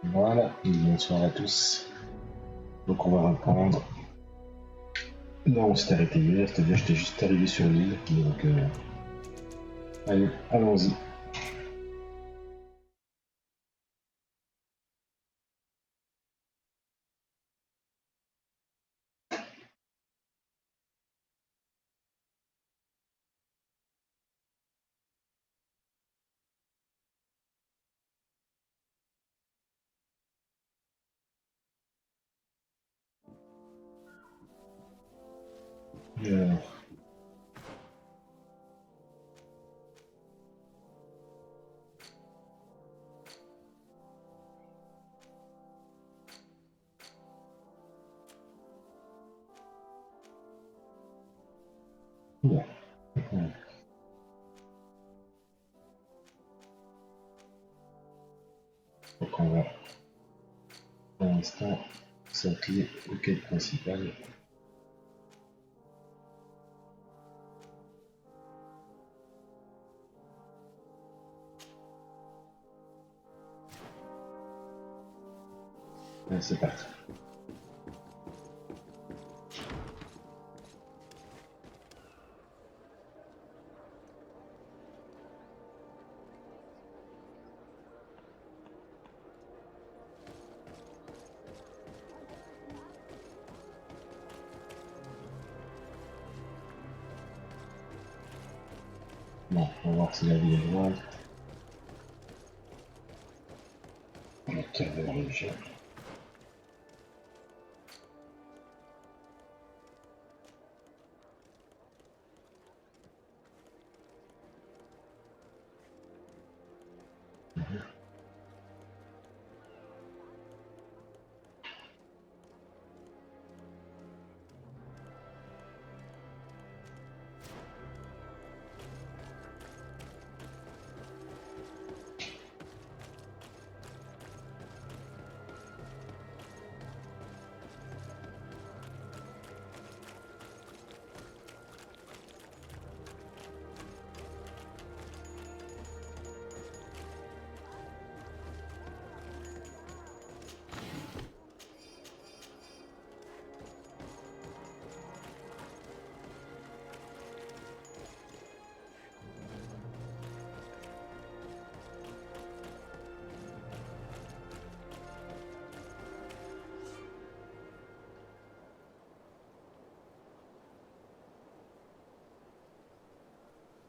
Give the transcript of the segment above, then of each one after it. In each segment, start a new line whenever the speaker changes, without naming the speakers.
Voilà, bonsoir à tous. Donc on va reprendre. Là on s'est arrêté hier, c'est-à-dire que j'étais juste arrivé sur l'île. Donc allez, allons-y. Alors, bon. Donc on va pour l'instant s'atteler aux quêtes principales. Allez, c'est parti. Bon, on va voir si la vie est loin. On va tirer vers le jet.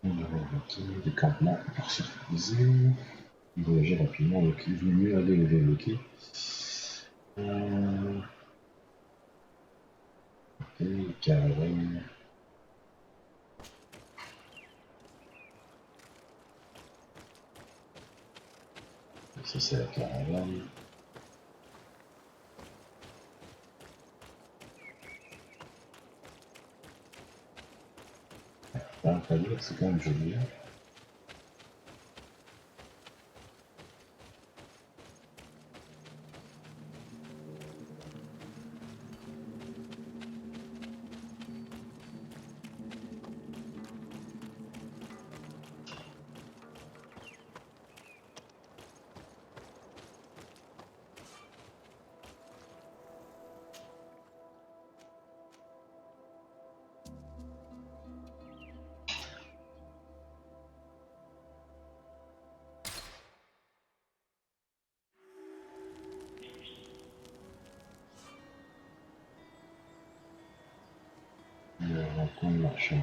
On va débloquer des campements pour se reposer. Voyager rapidement, donc il vaut mieux aller les débloquer. Et caravane. Ça c'est la caravane. Ah, pas dire, c'est quand même joli. Le rencontre marchand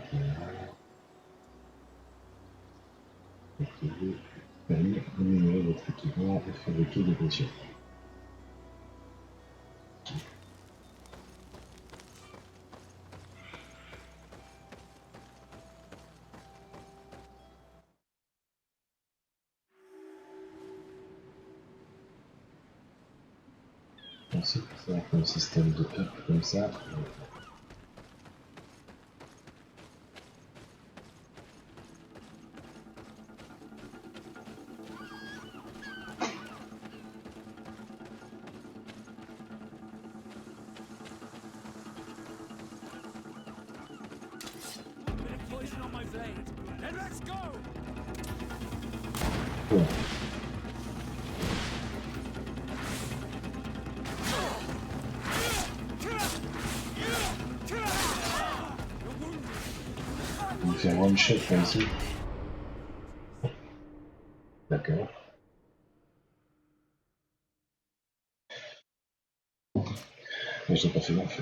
activé. Permis d'améliorer votre équipement et de fabriquer des potions. Ensuite, ça va faire un système de up comme ça. Bon. faire one shot là ici. D'accord. Mais j'ai pas fait gaffe.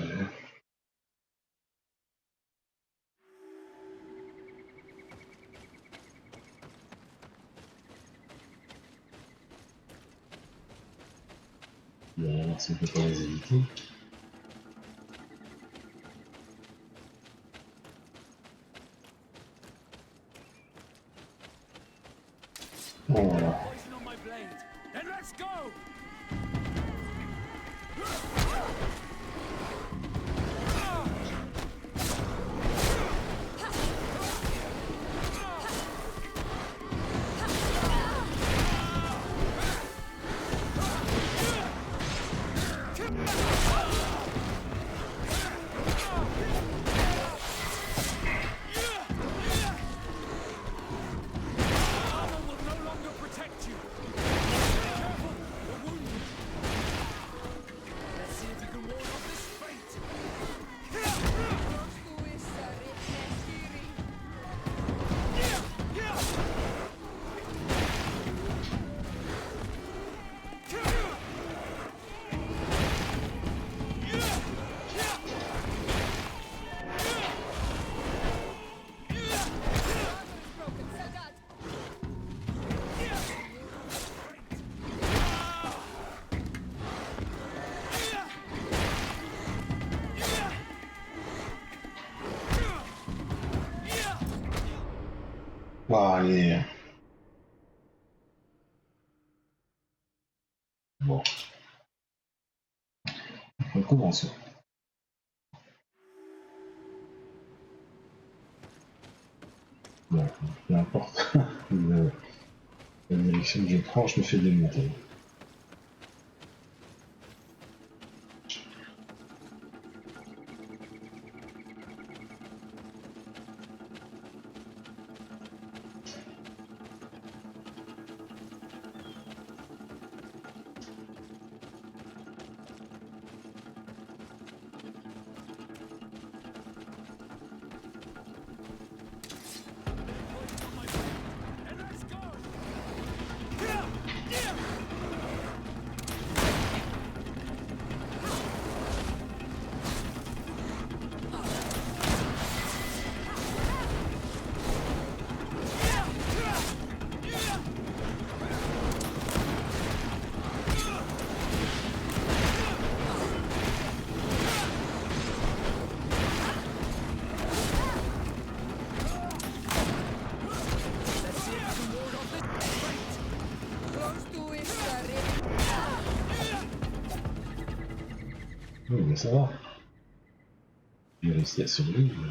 On va voir si on peut pas les éviter. Bon voilà. Bon, allez. Bon. On commence. Bon, peu importe la direction que je prends, je me fais démonter. Oui, mais ça va. J'ai réussi à survivre.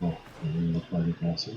Bon, on va pas dépenser.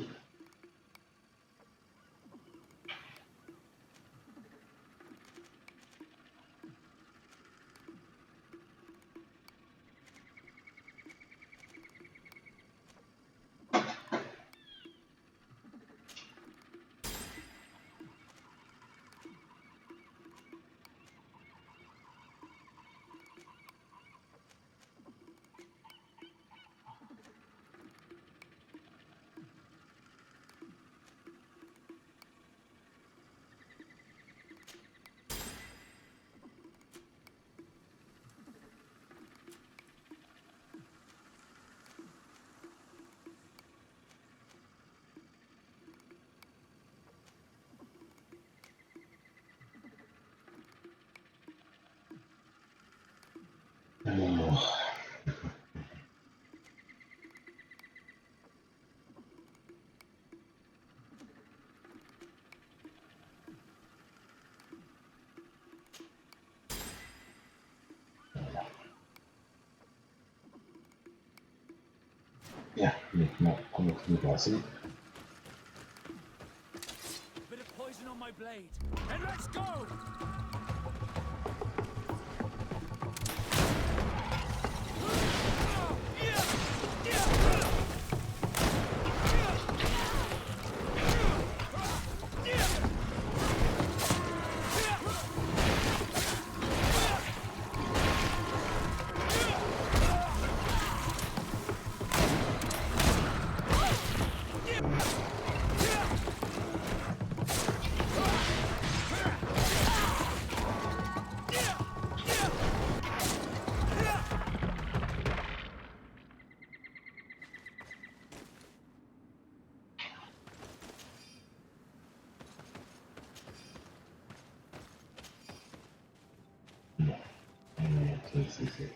Bien, maintenant, on va tout déplacer.
Bit of poison on my blade, and let's go!
Bon, on va montrer ici, c'est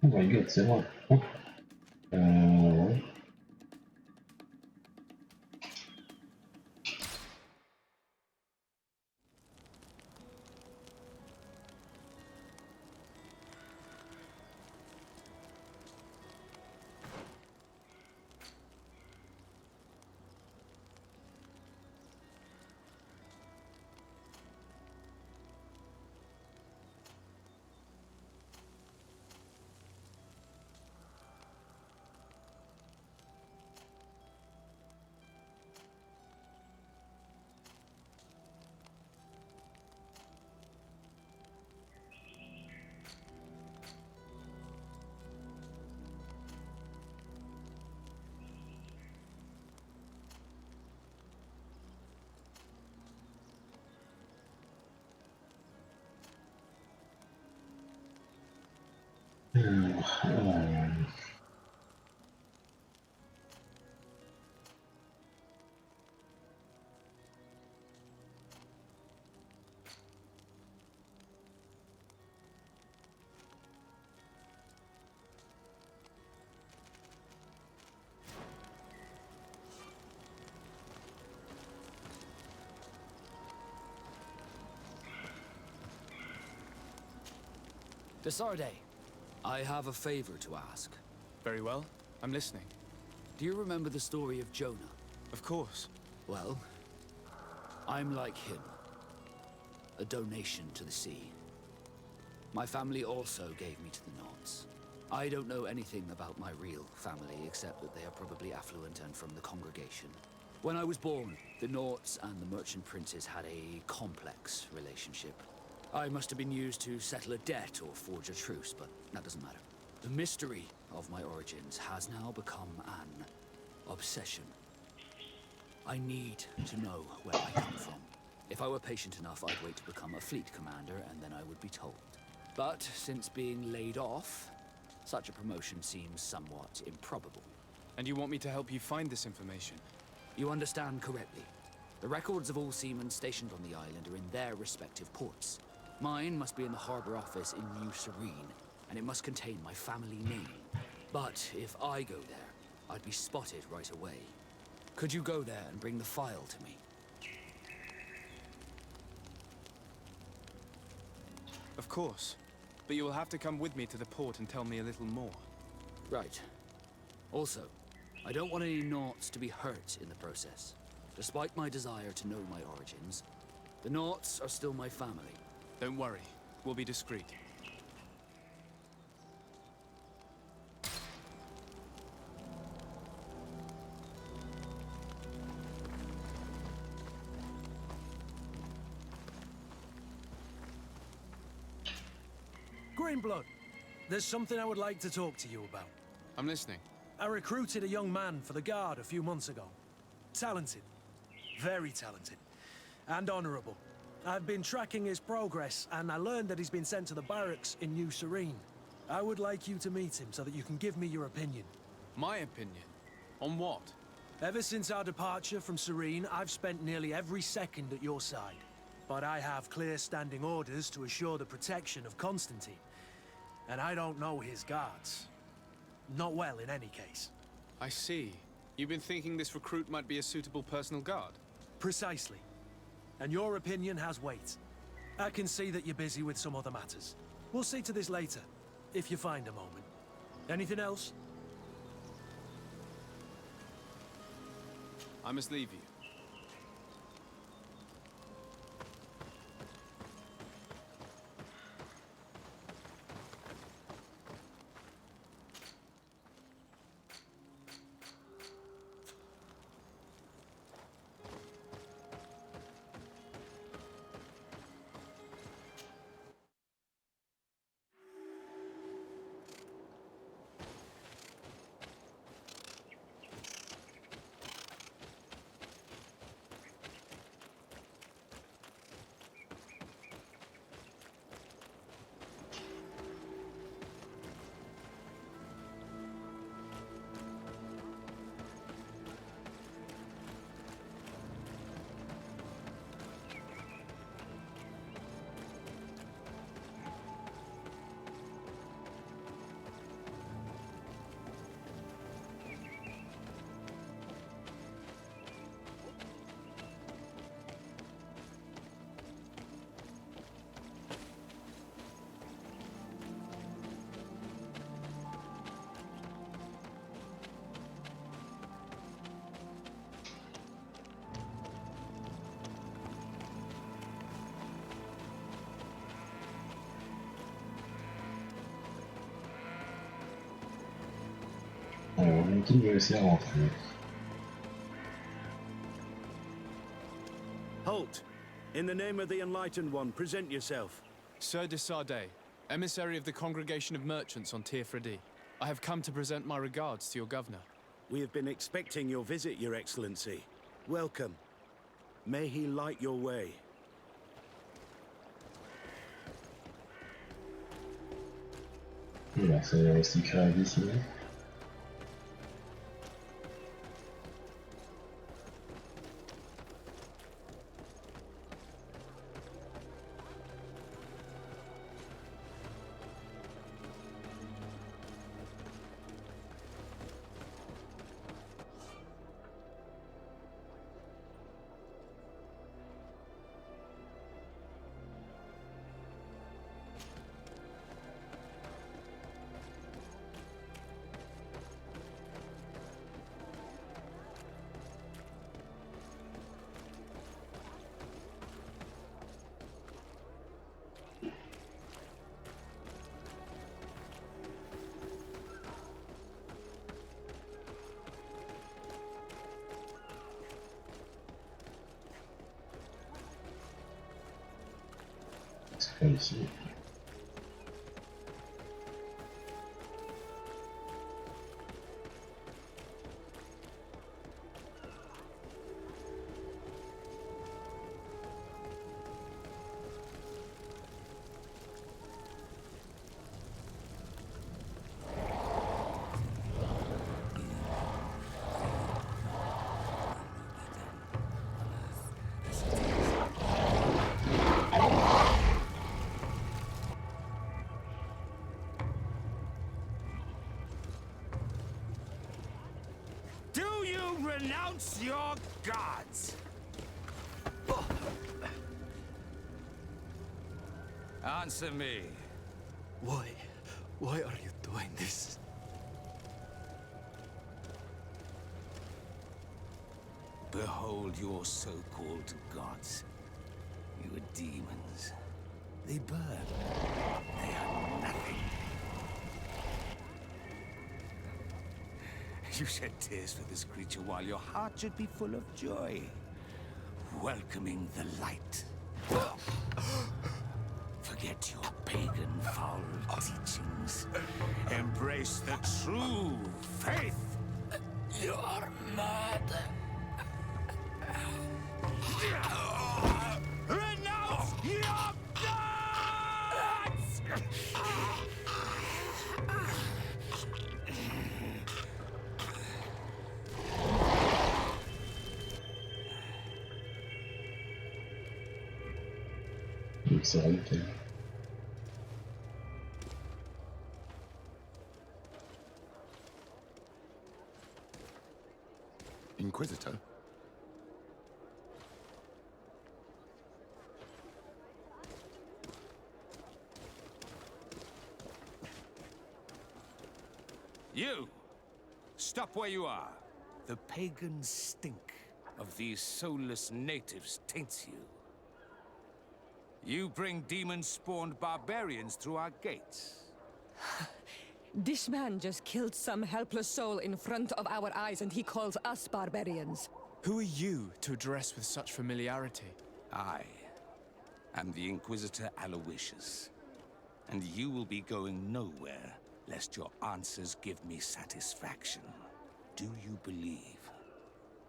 Oh my god, c'est moi. Ouais.
Desarde, I have a favor to ask.
Very well. I'm listening.
Do you remember the story of Jonah?
Of course.
Well, I'm like him. A donation to the sea. My family also gave me to the Knots. I don't know anything about my real family, except that they are probably affluent and from the congregation. When I was born, the Knots and the merchant princes had a complex relationship. I must have been used to settle a debt or forge a truce, but that doesn't matter. The mystery of my origins has now become an obsession. I need to know where I come from. If I were patient enough, I'd wait to become a fleet commander, and then I would be told. But since being laid off, such a promotion seems somewhat improbable.
And you want me to help you find this information?
You understand correctly. The records of all seamen stationed on the island are in their respective ports. Mine must be in the harbor office in New Serene, and it must contain my family name. But if I go there, I'd be spotted right away. Could you go there and bring the file to me?
Of course. But you will have to come with me to the port and tell me a little more.
Right. Also, I don't want any Knots to be hurt in the process. Despite my desire to know my origins, the Naughts are still my family.
Don't worry. We'll be discreet.
Greenblood, there's something I would like to talk to you about.
I'm listening.
I recruited a young man for the Guard a few months ago. Talented. Very talented. And honorable. I've been tracking his progress, and I learned that he's been sent to the barracks in New Serene. I would like you to meet him so that you can give me your opinion.
My opinion? On what?
Ever since our departure from Serene, I've spent nearly every second at your side. But I have clear standing orders to assure the protection of Constantine. And I don't know his guards. Not well, in any case.
I see. You've been thinking this recruit might be a suitable personal guard?
Precisely. And your opinion has weight. I can see that you're busy with some other matters. We'll see to this later, if you find a moment. Anything else?
I must leave you.
Alors, on a tout réussi à rentrer.
Halt! In the name of the Enlightened One, present yourself.
Sir de Sardet, emissary of the Congregation of Merchants on Teofredi. I have come to present my regards to your governor.
We have been expecting your visit, Your Excellency. Welcome. May he light your way.
Voilà, c'est aussi créé ici. C'est pas ici.
Do you renounce your gods?
Answer me.
Why? Why are you doing this?
Behold your so-called gods. You are demons. They burn. They are nothing. You shed tears for this creature while your heart should be full of joy. Welcoming the light. Forget your pagan foul teachings. Embrace the true faith. You are mad. Renounce your gods!
Excelente.
Inquisitor?
You! Stop where you are. The pagan stink of these soulless natives taints you. You bring demon-spawned barbarians through our gates.
This man just killed some helpless soul in front of our eyes, and he calls us barbarians.
Who are you to address with such familiarity?
I am the Inquisitor Aloysius, and you will be going nowhere lest your answers give me satisfaction. Do you believe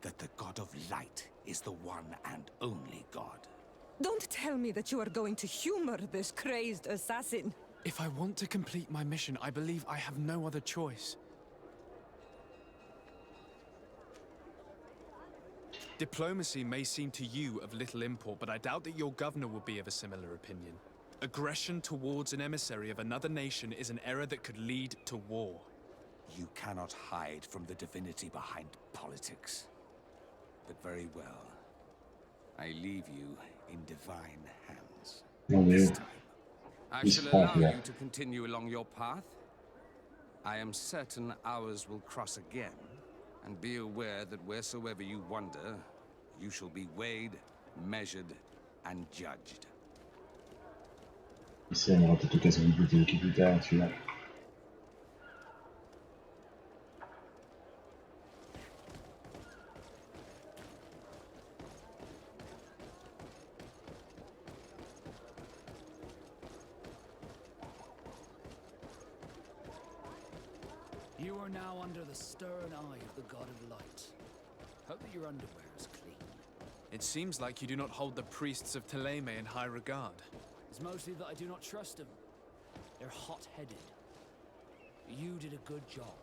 that the God of Light is the one and only God?
Don't tell me that you are going to humor this crazed assassin.
If I want to complete my mission, I believe I have no other choice. Diplomacy may seem to you of little import, but I doubt that your governor will be of a similar opinion. Aggression towards an emissary of another nation is an error that could lead to war.
You cannot hide from the divinity behind politics. But very well. I leave you in divine hands.
Non
This
mais
time, I
il
shall
se prend
allow
là.
you to continue along your path. I am certain ours will cross again, and be aware that wheresoever you wander, you shall be weighed, measured, and judged.
Ici, on aura peut-être l'occasion de l'évoquer plus tard, tu vois.
You are now under the stern eye of the God of Light. Hope that your underwear is clean.
It seems like you do not hold the priests of Thélème in high regard.
It's mostly that I do not trust them. They're hot-headed. You did a good job.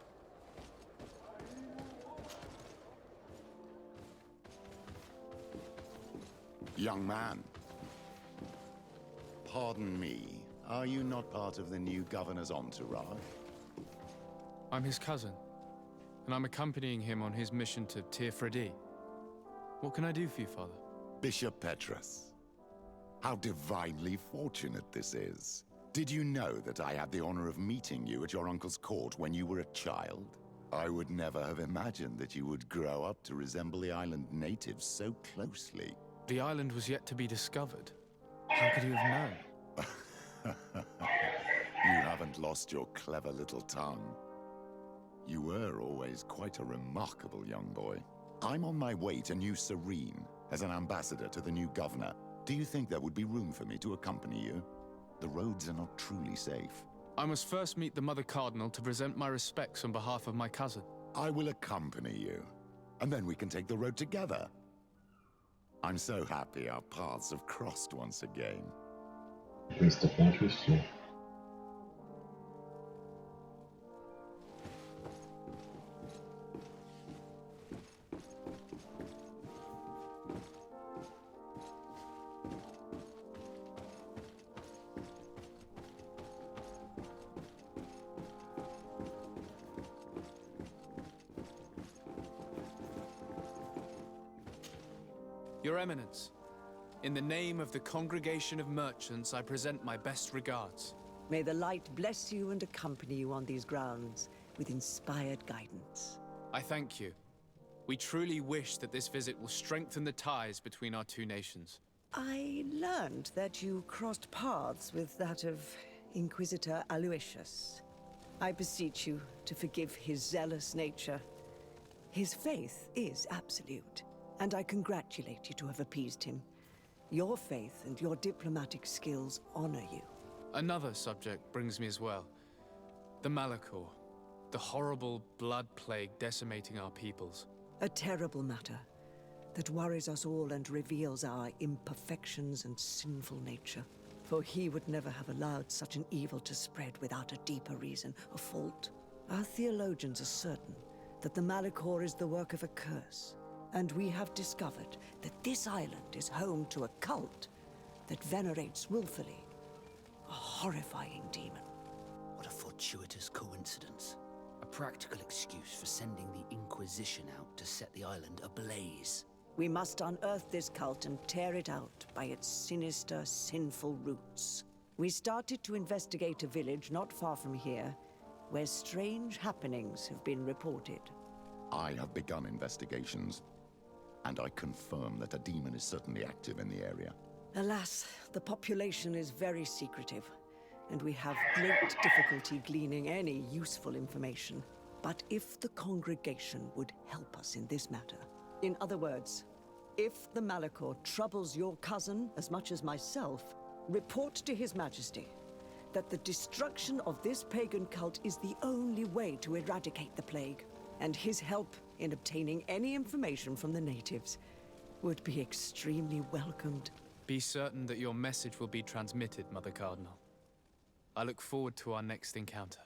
Young man. Pardon me, are you not part of the new governor's entourage?
I'm his cousin, and I'm accompanying him on his mission to Tir-Fredi. What can I do for you, Father?
Bishop Petrus. How divinely fortunate this is. Did you know that I had the honor of meeting you at your uncle's court when you were a child? I would never have imagined that you would grow up to resemble the island natives so closely.
The island was yet to be discovered. How could you have known?
You haven't lost your clever little tongue. You were always quite a remarkable young boy. I'm on my way to New Serene as an ambassador to the new governor. Do you think there would be room for me to accompany you? The roads are not truly safe.
I must first meet the Mother Cardinal to present my respects on behalf of my cousin.
I will accompany you, and then we can take the road together. I'm so happy our paths have crossed once again.
Questo qua, questo.
Your Eminence, in the name of the Congregation of Merchants, I present my best regards.
May the light bless you and accompany you on these grounds with inspired guidance.
I thank you. We truly wish that this visit will strengthen the ties between our two nations.
I learned that you crossed paths with that of Inquisitor Aloysius. I beseech you to forgive his zealous nature. His faith is absolute, and I congratulate you to have appeased him. Your faith and your diplomatic skills honor you.
Another subject brings me as well. The Malachor. The horrible blood plague decimating our peoples.
A terrible matter that worries us all and reveals our imperfections and sinful nature. For he would never have allowed such an evil to spread without a deeper reason, a fault. Our theologians are certain that the Malachor is the work of a curse, and we have discovered that this island is home to a cult that venerates willfully a horrifying demon.
What a fortuitous coincidence. A practical excuse for sending the Inquisition out to set the island ablaze.
We must unearth this cult and tear it out by its sinister, sinful roots. We started to investigate a village not far from here, where strange happenings have been reported.
I have begun investigations, and I confirm that a demon is certainly active in the area.
Alas, the population is very secretive, and we have great difficulty gleaning any useful information. But if the congregation would help us in this matter, in other words, if the Malachor troubles your cousin as much as myself, report to His Majesty that the destruction of this pagan cult is the only way to eradicate the plague, and his help in obtaining any information from the natives would be extremely welcomed.
Be certain that your message will be transmitted, Mother Cardinal. I look forward to our next encounter.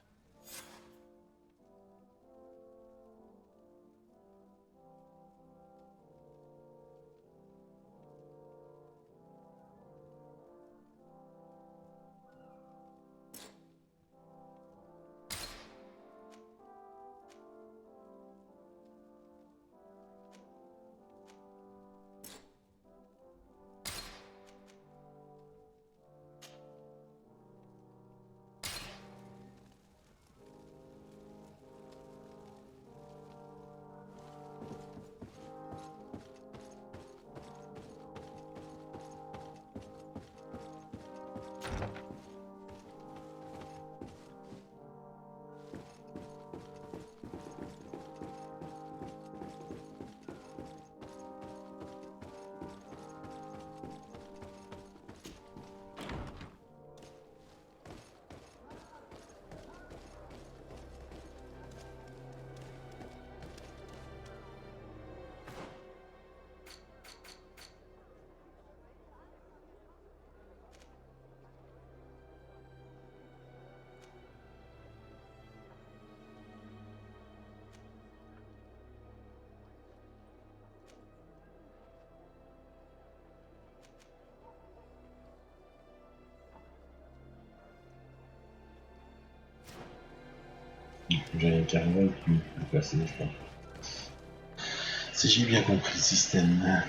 J'avais carrément pu le passer, je crois. Si j'ai bien compris le système.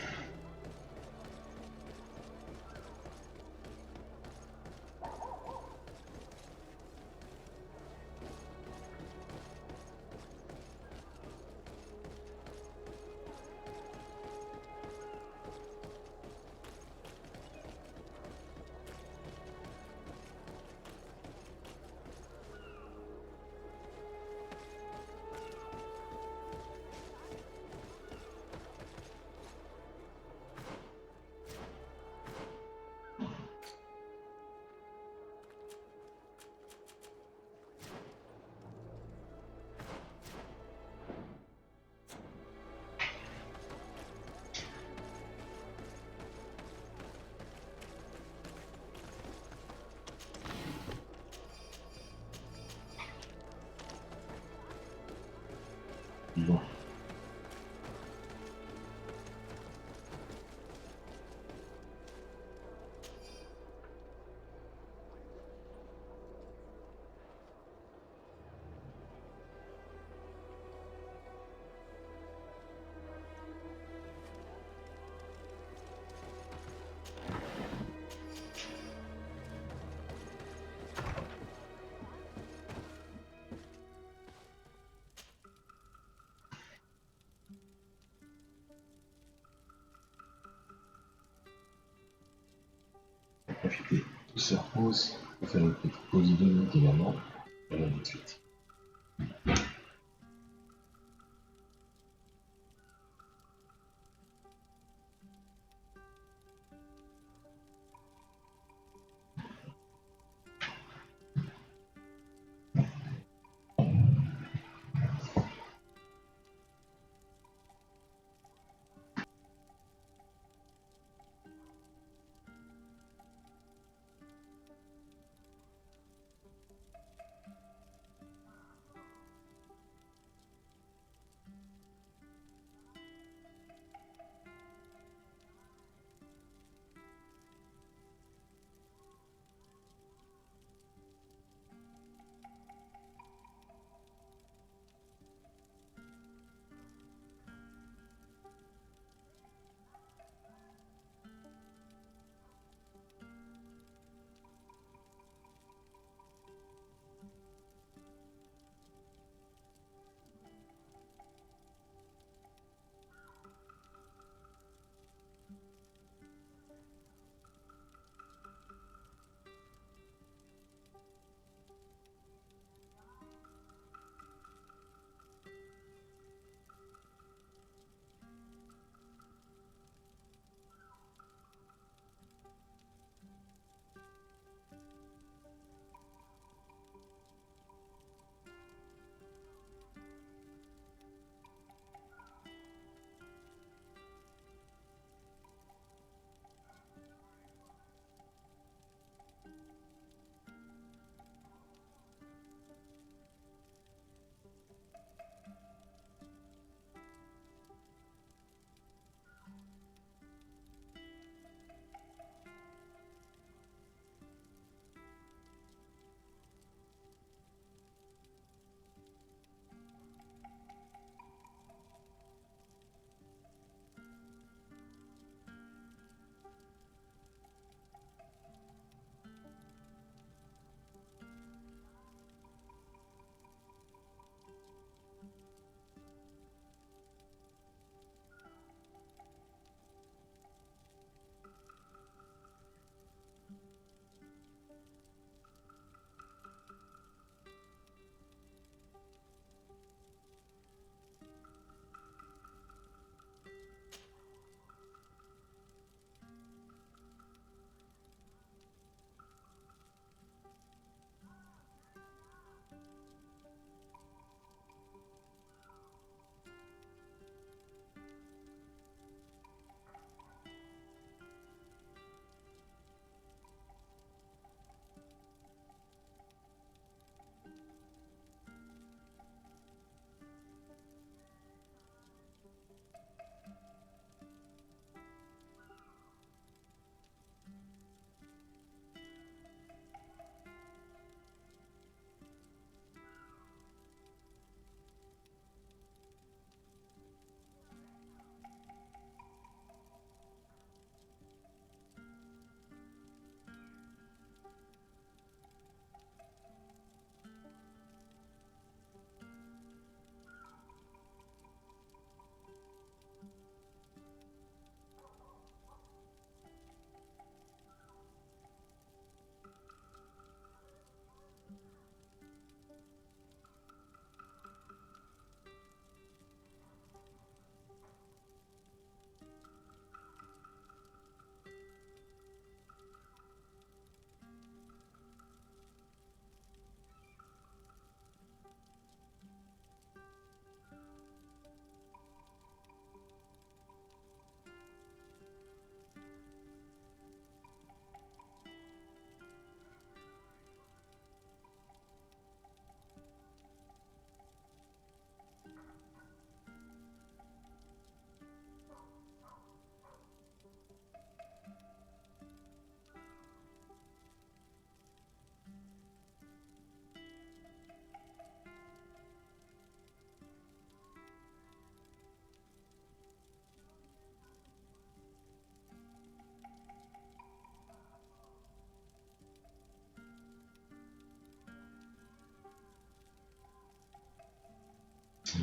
Bon. profiter. Tout se repose. On va faire une petite pause de 2 minutes également. Et là, tout de suite.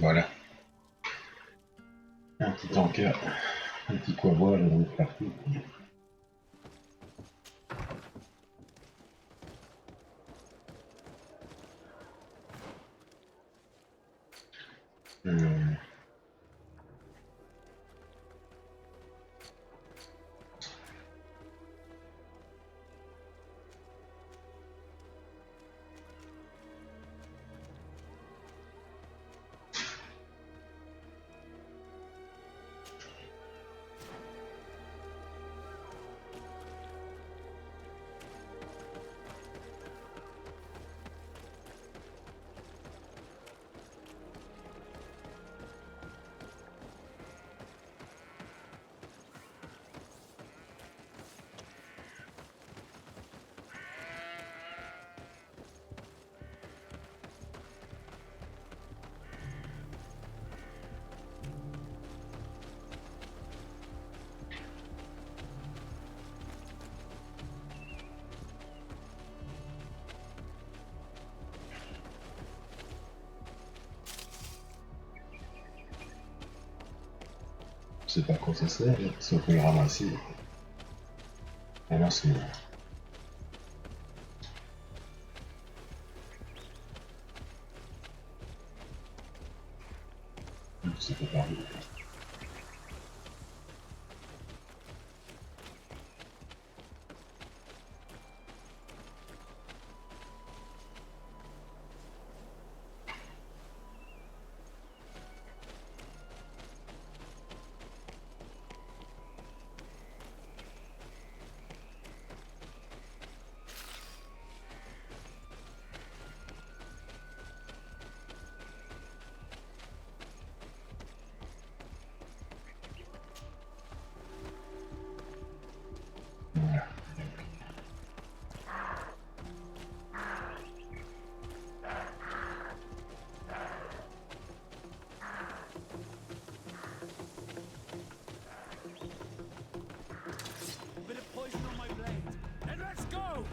Voilà. Un petit tanker, un petit quoi boire, et on est parti. Hmm. Je sais pas quoi ça sert, si on peut le ramasser. Ah non, c'est... C'est pas pareil.
Bit of poison on my blade. And let's go!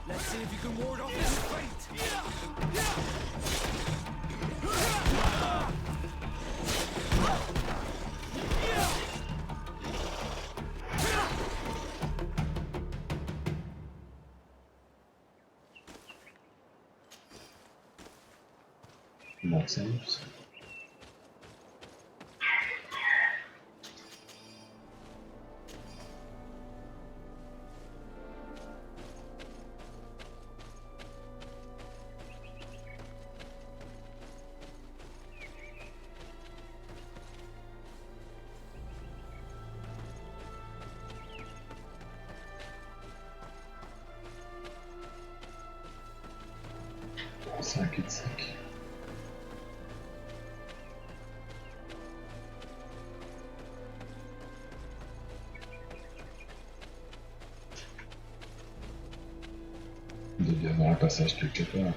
Let's see if you can ward off this fate. Let's see if you can ward off this fate.
Not saves. Cinq et de 5. Il doit y avoir un passage quelque part.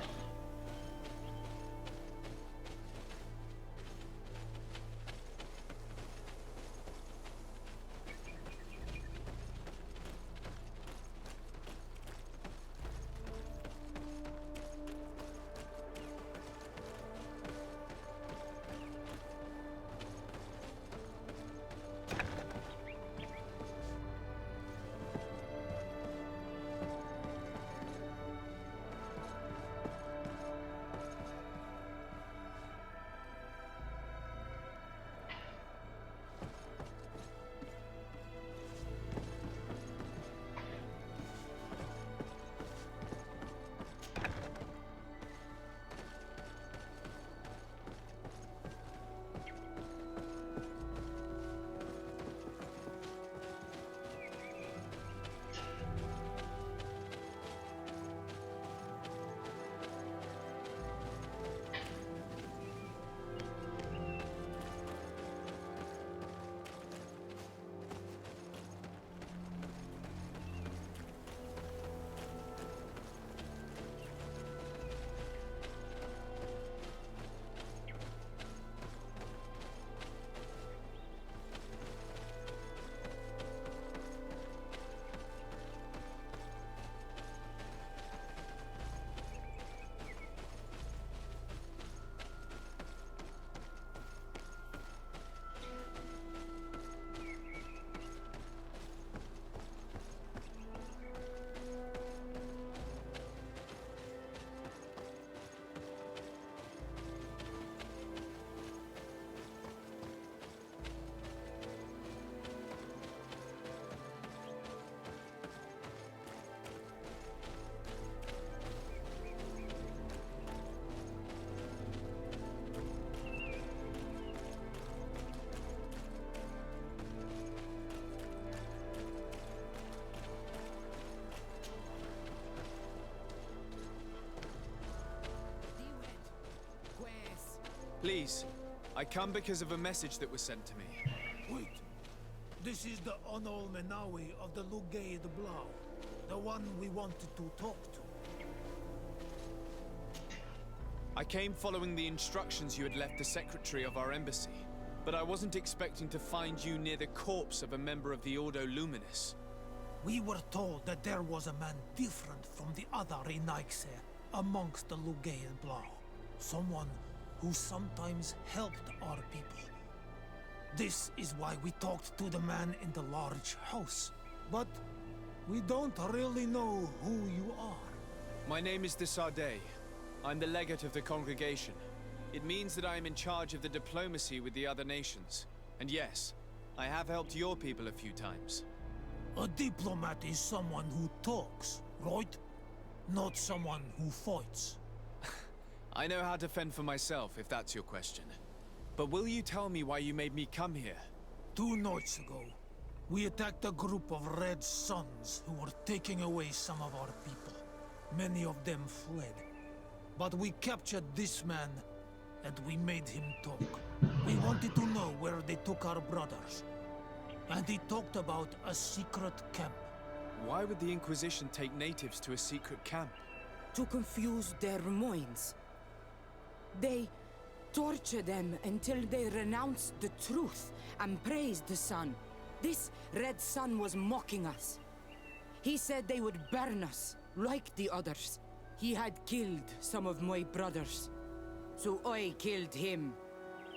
Please, I come because of a message that was sent to me.
Wait. This is the Onol Menawi of the Lugay de Blau. The one we wanted to talk to.
I came following the instructions you had left the secretary of our embassy. But I wasn't expecting to find you near the corpse of a member of the Ordo Luminis.
We were told that there was a man different from the other Renaigse amongst the Lugay de Blau. Someone who sometimes helped our people. This is why we talked to the man in the large house. But we don't really know who you are.
My name is de Sardet. I'm the legate of the congregation. It means that I am in charge of the diplomacy with the other nations. And yes, I have helped your people a few times.
A diplomat is someone who talks, right? Not someone who fights.
I know how to fend for myself, if that's your question. But will you tell me why you made me come here?
2 nights ago, we attacked a group of Red Suns who were taking away some of our people. Many of them fled. But we captured this man, and we made him talk. We wanted to know where they took our brothers. And he talked about a secret camp.
Why would the Inquisition take natives to a secret camp?
To confuse their minds. They torture them until they renounce the truth and praise the sun. This Red Sun was mocking us. He said they would burn us, like the others. He had killed some of my brothers, so I killed him.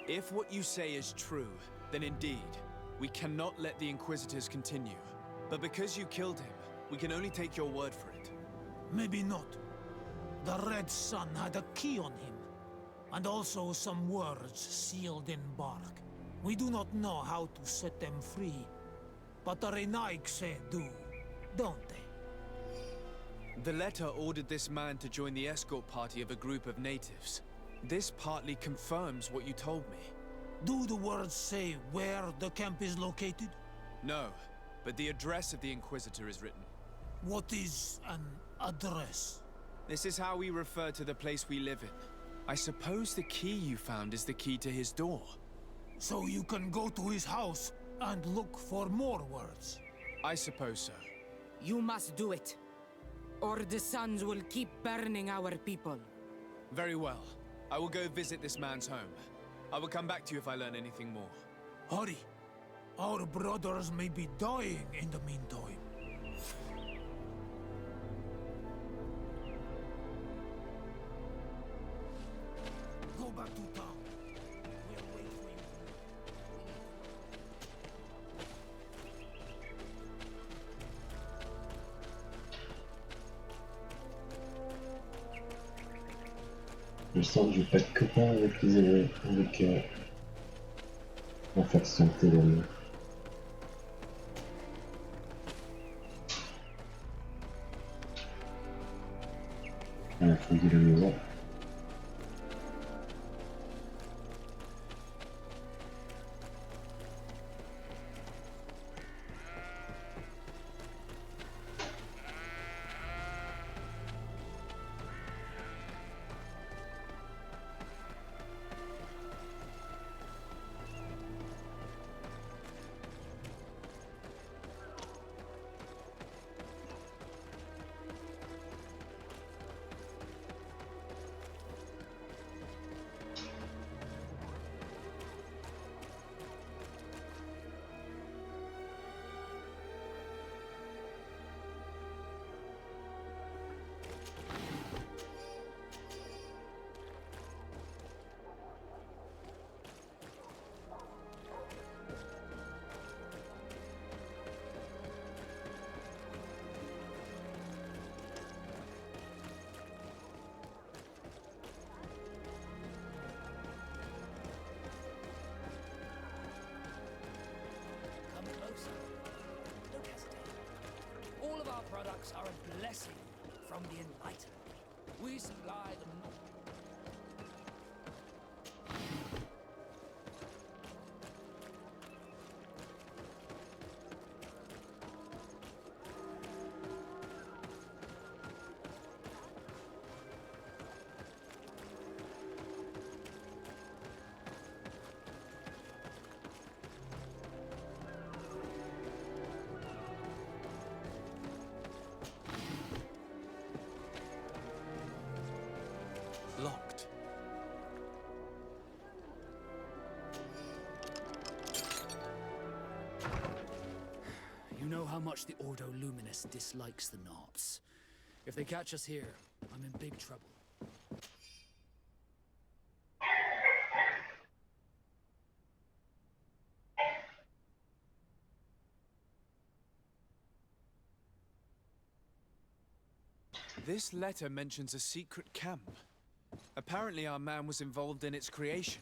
If what you say is true, then indeed, we cannot let the Inquisitors continue. But because you killed him, we can only take your word for it.
Maybe not. The Red Sun had a key on him, and also some words sealed in bark. We do not know how to set them free, but the Renaigse do, don't they?
The letter ordered this man to join the escort party of a group of natives. This partly confirms what you told me.
Do the words say where the camp is located?
No, but the address of the Inquisitor is written.
What is an address?
This is how we refer to the place we live in. I suppose the key you found is the key to his door.
So you can go to his house and look for more words?
I suppose so.
You must do it, or the suns will keep burning our people.
Very well. I will go visit this man's home. I will come back to you if I learn anything more.
Hurry. Our brothers may be dying in the meantime. Go back to town. We'll wait for you.
Je sens que je vais pas être copain avec la faction Télème. On a fouillé la maison.
Come closer. Don't hesitate. All of our products are a blessing from the Enlightened. We supply the how much the Ordo Luminous dislikes the Knobs. If they catch us here, I'm in big trouble.
This letter mentions a secret camp. Apparently our man was involved in its creation.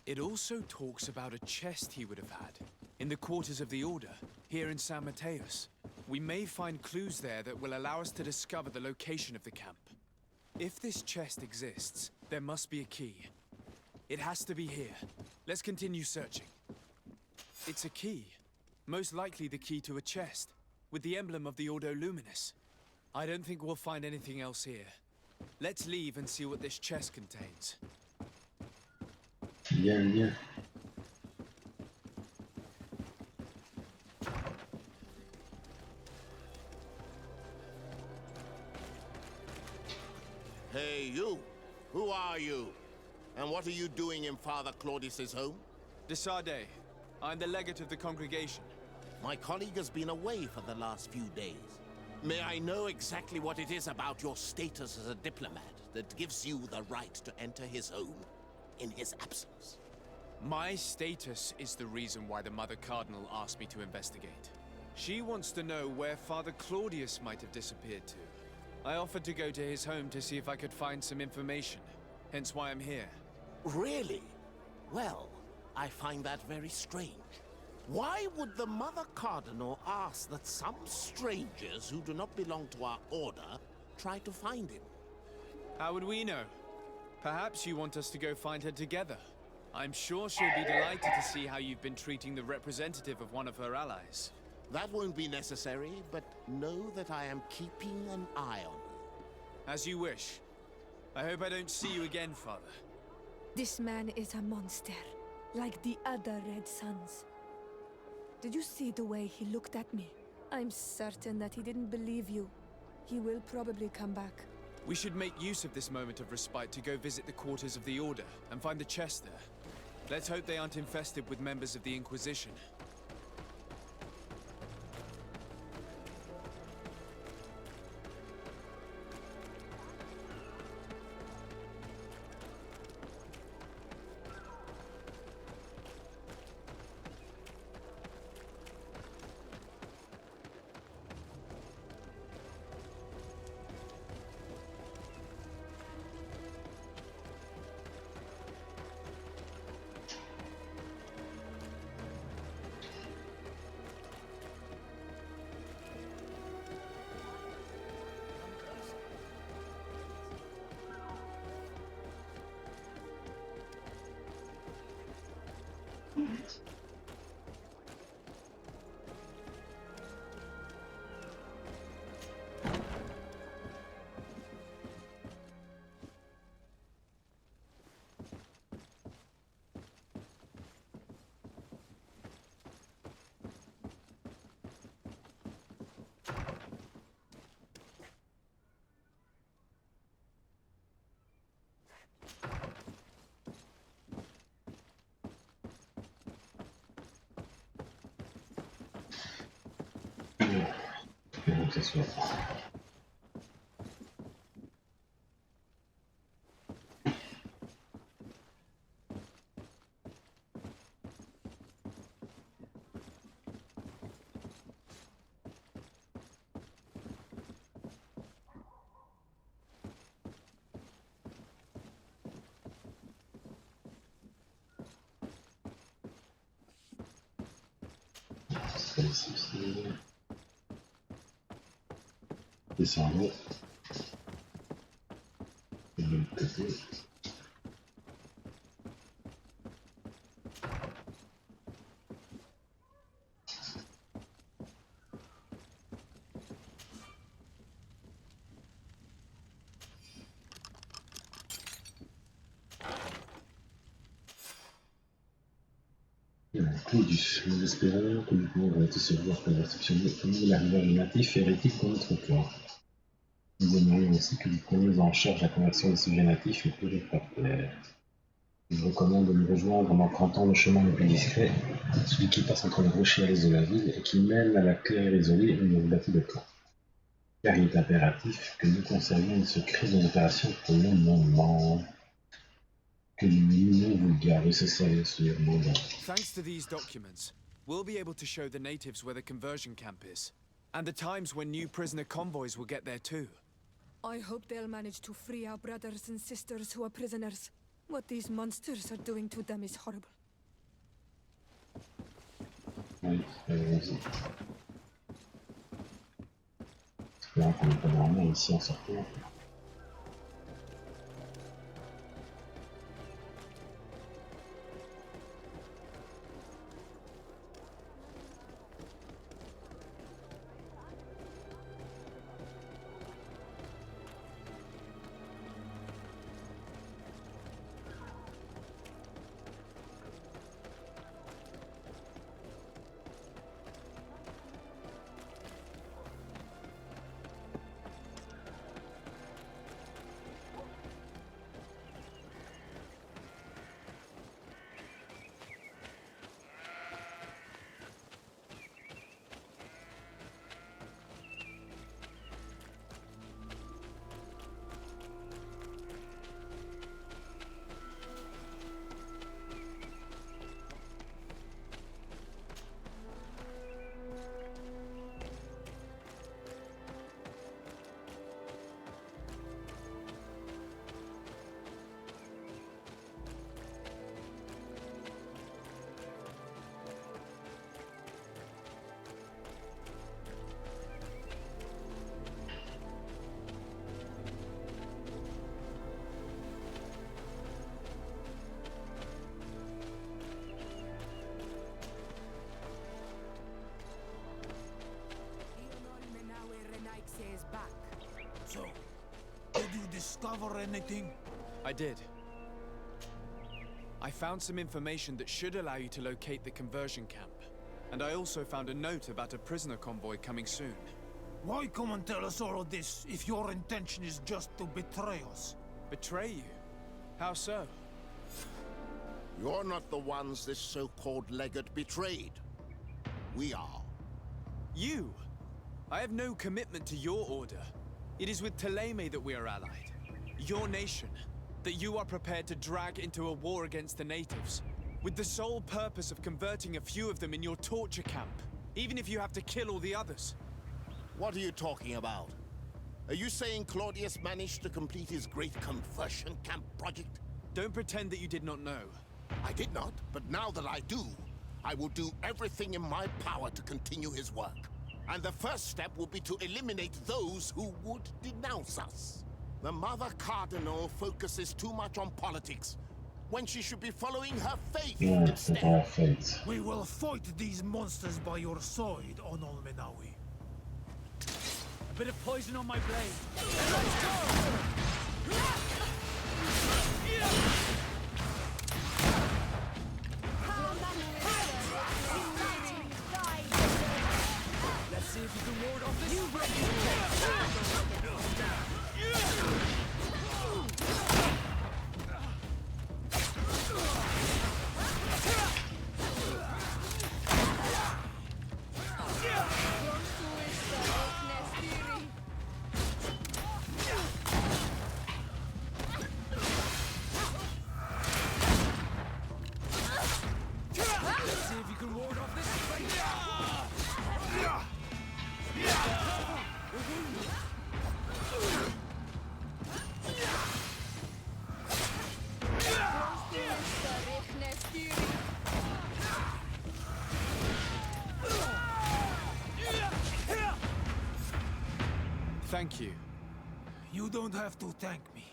It also talks about a chest he would have had, in the quarters of the Order, here in San Mateus. We may find clues there that will allow us to discover the location of the camp. If this chest exists, there must be a key. It has to be here. Let's continue searching. It's a key. Most likely the key to a chest, with the emblem of the Ordo Luminous. I don't think we'll find anything else here. Let's leave and see what this chest contains.
Bien, bien.
Hey, you! Who are you? And what are you doing in Father Claudius's home?
De Sardet. I'm the legate of the congregation.
My colleague has been away for the last few days. May I know exactly what it is about your status as a diplomat that gives you the right to enter his home in his absence?
My status is the reason why the Mother Cardinal asked me to investigate. She wants to know where Father Claudius might have disappeared to. I offered to go to his home to see if I could find some information, hence why I'm here.
Really? Well, I find that very strange. Why would the Mother Cardinal ask that some strangers who do not belong to our order try to find him?
How would we know? Perhaps you want us to go find her together. I'm sure she'll be delighted to see how you've been treating the representative of one of her allies.
That won't be necessary, but know that I am keeping an eye on her.
As you wish. I hope I don't see you again, Father.
This man is a monster, like the other Red Suns. Did you see the way he looked at me? I'm certain that he didn't believe you. He will probably come back.
We should make use of this moment of respite to go visit the quarters of the Order and find the chest there. Let's hope they aren't infested with members of the Inquisition.
Espérons que ça soit. C'est ici. Descendons. De l'autre côté. Claudius, nous espérons que nous pourrons te servir pour réceptionner l'arrivée des natifs hérétiques dans notre camp. Nous aimerions aussi que vous preniez en charge la conversion des sujets natifs et purificateurs. Je vous recommande de me rejoindre en empruntant le chemin le plus discret, celui qui passe entre les rochers à l'est de la ville et qui mène à la clairière isolée où nous bâtit le camp. Car il est impératif que nous conservions le secret de nos opérations pour le moment. Que l'union vulgaire se servir sur le moment.
Thanks to these documents, we'll be able to show the natives where the conversion camp is, and the times when new prisoner convoys will get there too.
I hope they'll manage to free our brothers and sisters who are prisoners. What these monsters are doing to them is horrible.
Oui, allons-y. Là, on n'est pas vraiment ici en sortant.
So, did you discover anything?
I did. I found some information that should allow you to locate the conversion camp. And I also found a note about a prisoner convoy coming soon.
Why come and tell us all of this if your intention is just to betray us?
Betray you? How so?
You're not the ones this so-called legate betrayed. We are.
You? I have no commitment to your order. It is with Thélème that we are allied. Your nation, that you are prepared to drag into a war against the natives, with the sole purpose of converting a few of them in your torture camp, even if you have to kill all the others.
What are you talking about? Are you saying Claudius managed to complete his great conversion camp project?
Don't pretend that you did not know.
I did not, but now that I do, I will do everything in my power to continue his work. And the first step will be to eliminate those who would denounce us. The Mother Cardinal focuses too much on politics, when she should be following her faith instead.
We will fight these monsters by your side, Onol Menawi.
A bit of poison on my blade. Let's go! Let's see if you can ward off this. Thank you.
You don't have to thank me.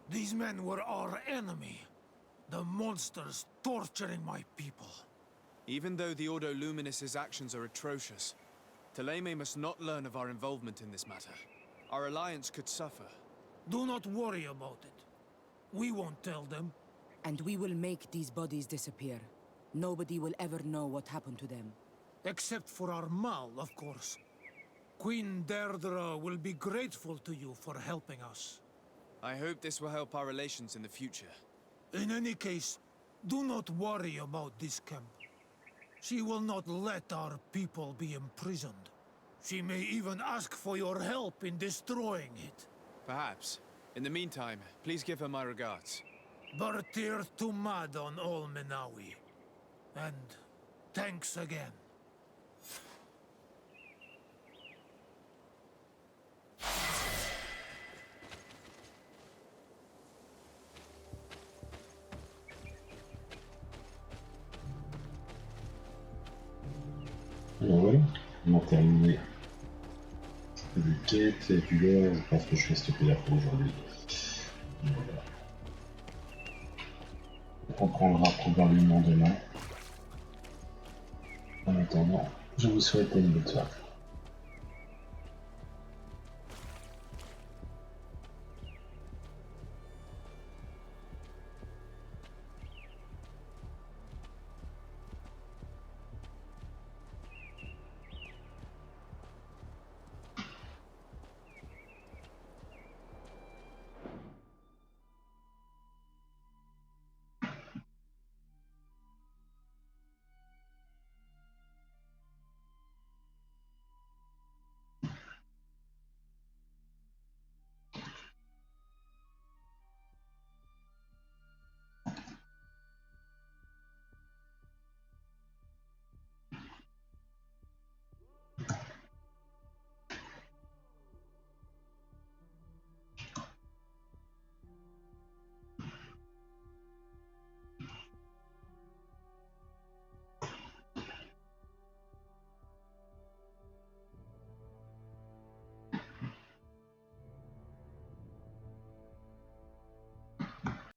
These men were our enemy. The monsters torturing my people.
Even though the Ordo Luminis's actions are atrocious, Thélème must not learn of our involvement in this matter. Our alliance could suffer.
Do not worry about it. We won't tell them.
And we will make these bodies disappear. Nobody will ever know what happened to them.
Except for our Mal, of course. Queen Deirdre will be grateful to you for helping us.
I hope this will help our relations in the future.
In any case, do not worry about this camp. She will not let our people be imprisoned. She may even ask for your help in destroying it.
Perhaps. In the meantime, please give her my regards.
Bartir Tumad on Ol Menawi. And thanks again.
Alors voilà, on a terminé le quête et puis là, je pense que je reste plus là pour aujourd'hui. Voilà. On reprendra probablement demain. En attendant, je vous souhaite une bonne soirée.